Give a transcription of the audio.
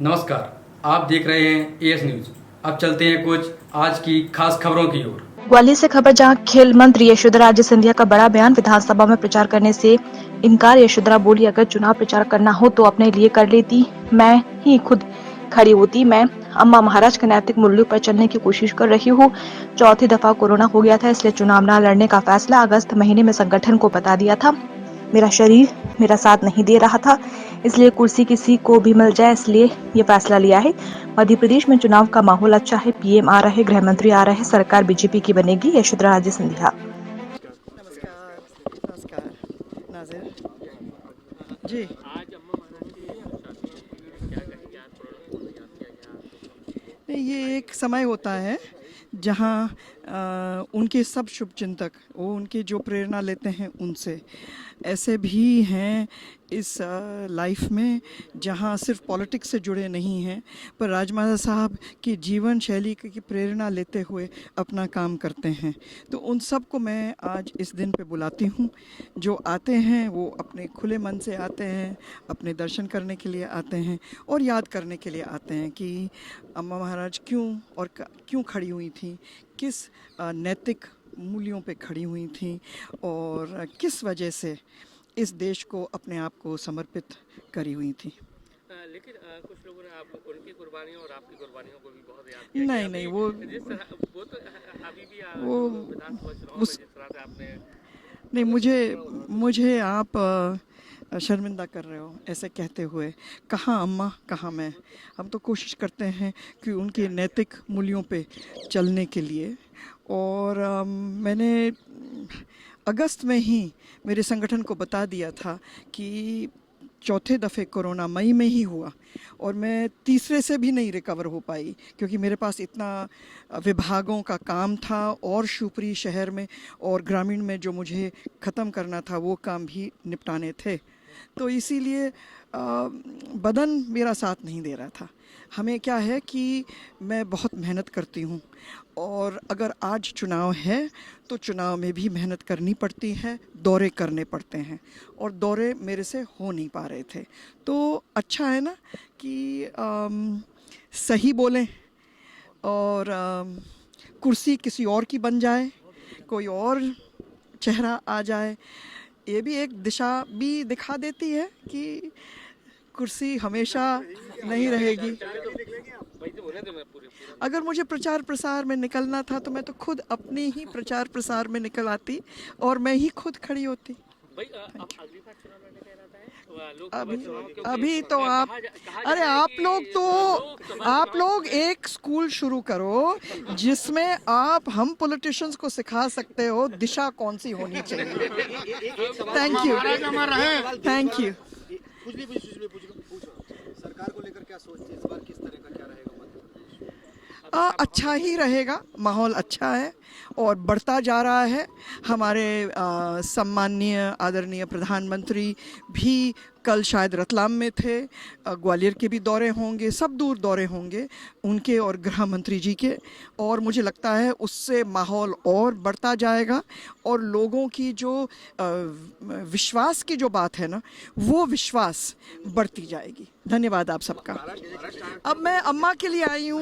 नमस्कार, आप देख रहे हैं एएस न्यूज। अब चलते हैं कुछ आज की खास खबरों की ओर। ग्वालियर से खबर, जहां खेल मंत्री यशोधरा राजे सिंधिया का बड़ा बयान, विधानसभा में प्रचार करने से इनकार। यशोधरा बोली, अगर चुनाव प्रचार करना हो तो अपने लिए कर लेती, मैं ही खुद खड़ी होती। मैं अम्मा महाराज के नैतिक मूल्यों पर चलने की कोशिश कर रही हूँ। चौथी दफा कोरोना हो गया था, इसलिए चुनाव न लड़ने का फैसला अगस्त महीने में संगठन को बता दिया था। मेरा शरीर मेरा साथ नहीं दे रहा था, इसलिए कुर्सी किसी को भी मिल जाए, इसलिए ये फैसला लिया है। मध्य प्रदेश में चुनाव का माहौल अच्छा है, पीएम आ रहे, गृह मंत्री आ रहे, सरकार बीजेपी की बनेगी। यशोधरा राजे सिंधिया। नमस्कार। नमस्कार नाजिर जी। नहीं, ये एक समय होता है जहाँ उनके सब शुभचिंतक, वो उनके जो प्रेरणा लेते हैं उनसे, ऐसे भी हैं इस लाइफ में जहाँ सिर्फ पॉलिटिक्स से जुड़े नहीं हैं, पर राजमाता साहब की जीवन शैली की प्रेरणा लेते हुए अपना काम करते हैं। तो उन सब को मैं आज इस दिन पे बुलाती हूँ। जो आते हैं वो अपने खुले मन से आते हैं, अपने दर्शन करने के लिए आते हैं और याद करने के लिए आते हैं कि अम्मा महाराज क्यों खड़ी हुई थी, किस नैतिक मूल्यों पे खड़ी हुई थी और किस वजह से इस देश को अपने आप को समर्पित करी हुई थी। लेकिन कुछ लोगों ने आप उनकी कुर्बानियों और आपकी कुर्बानियों को भी बहुत याद किया। नहीं, वो तो अभी भी वो विधानसभा चुनाव में उस जिस तरह से आपने नहीं, मुझे आप शर्मिंदा कर रहे हो ऐसे कहते हुए। कहाँ अम्मा, कहाँ मैं। हम तो कोशिश करते हैं कि उनके नैतिक मूल्यों पे चलने के लिए। और मैंने अगस्त में ही मेरे संगठन को बता दिया था कि चौथे दफ़े कोरोना मई में ही हुआ और मैं तीसरे से भी नहीं रिकवर हो पाई, क्योंकि मेरे पास इतना विभागों का काम था और शिवपुरी शहर में और ग्रामीण में जो मुझे ख़त्म करना था वो काम भी निपटाने थे। तो इसीलिए बदन मेरा साथ नहीं दे रहा था। हमें क्या है कि मैं बहुत मेहनत करती हूँ और अगर आज चुनाव है तो चुनाव में भी मेहनत करनी पड़ती है, दौरे करने पड़ते हैं और दौरे मेरे से हो नहीं पा रहे थे। तो अच्छा है ना कि सही बोलें और कुर्सी किसी और की बन जाए, कोई और चेहरा आ जाए। ये भी एक दिशा भी दिखा देती है कि कुर्सी हमेशा नहीं रहेगी। अगर मुझे प्रचार प्रसार में निकलना था तो मैं तो खुद अपने ही प्रचार प्रसार में निकल आती और मैं ही खुद खड़ी होती। अभी तो आप, अरे आप लोग एक स्कूल शुरू करो जिसमें आप हम पॉलिटिशियंस को सिखा सकते हो दिशा कौन सी होनी चाहिए। Thank you. सरकार को लेकर क्या सोचते हैं इस बार, किस तरह का क्या रहेगा मध्य प्रदेश? अच्छा ही रहेगा, माहौल अच्छा है और बढ़ता जा रहा है। हमारे सम्माननीय आदरणीय प्रधानमंत्री भी कल शायद रतलाम में थे। ग्वालियर के भी दौरे होंगे, सब दूर दौरे होंगे उनके और गृह मंत्री जी के, और मुझे लगता है उससे माहौल और बढ़ता जाएगा और लोगों की जो विश्वास की जो बात है ना, वो विश्वास बढ़ती जाएगी। धन्यवाद आप सबका। अब मैं अम्मा के लिए आई हूँ।